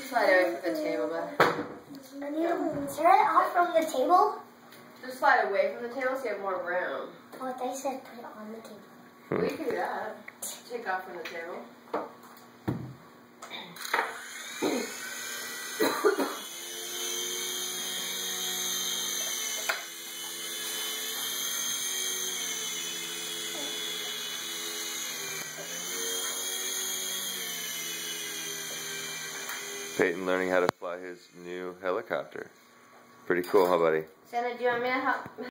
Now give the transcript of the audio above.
slide away from the table, bud. I need to turn it off from the table. Just slide away from the table so you have more room. Oh, they said put it on the table. Well, you can do that. Take off from the table. Peyton learning how to fly his new helicopter. Pretty cool, huh, buddy? Santa, do you want me to help?